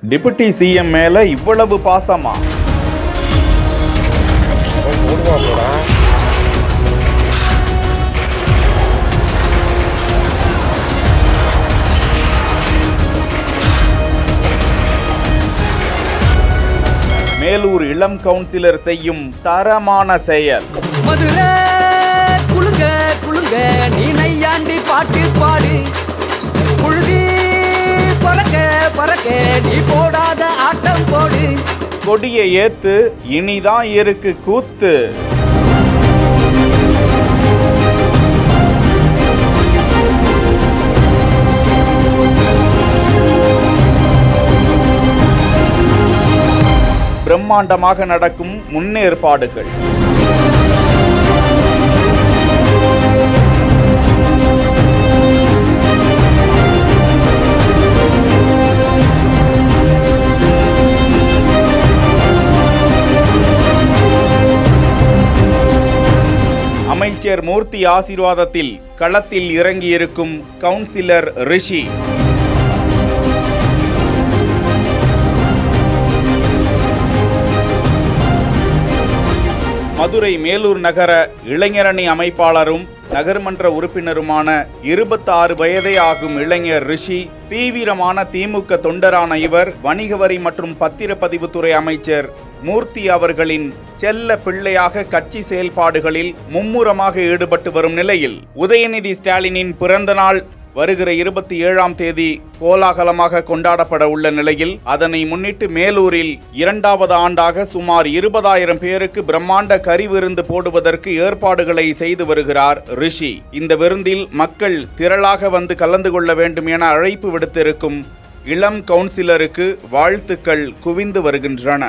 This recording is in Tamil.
டிப்யூட்டி சிஎம் மேல இவ்வளவு பாசமா? மேலூர் இளம் கவுன்சிலர் செய்யும் தரமான செயல். மதுரை குலுங்க குலுங்க நீ நையாண்டி பாட்டு பாடு, புழுதி பறக்க பறக்க நீ போடாத ஆட்டம் போடு. கொடியை ஏத்து இனிதான் இருக்கு கூத்து. பிரம்மாண்டமாக நடக்கும் முன்னேற்பாடுகள். அமைச்சர் மூர்த்தி ஆசீர்வாதத்தில் களத்தில் இறங்கியிருக்கும் கவுன்சிலர் ரிஷி. மதுரை மேலூர் நகர இளைஞரணி அமைப்பாளரும் நகர்மன்ற உறுப்பினருமான 26 வயதே ஆகும் இளைஞர் ரிஷி தீவிரமான திமுக தொண்டரான இவர் வணிக வரி மற்றும் பத்திரப்பதிவுத்துறை அமைச்சர் மூர்த்தி அவர்களின் செல்ல பிள்ளையாக கட்சி செயல்பாடுகளில் மும்முரமாக ஈடுபட்டு வரும் நிலையில் உதயநிதி ஸ்டாலினின் பிறந்த நாள் வருகிற 27ஆம் தேதி கோலாகலமாக கொண்டாடப்பட உள்ள நிலையில் அதனை முன்னிட்டு மேலூரில் 2வது ஆண்டாக சுமார் 20,000 பேருக்கு பிரம்மாண்ட கறி விருந்து போடுவதற்கு ஏற்பாடுகளை செய்து வருகிறார் ரிஷி. இந்த விருந்தில் மக்கள் திரளாக வந்து கலந்து கொள்ள வேண்டும் என அழைப்பு விடுத்திருக்கும் இளம் கவுன்சிலருக்கு வாழ்த்துக்கள் குவிந்து வருகின்றன.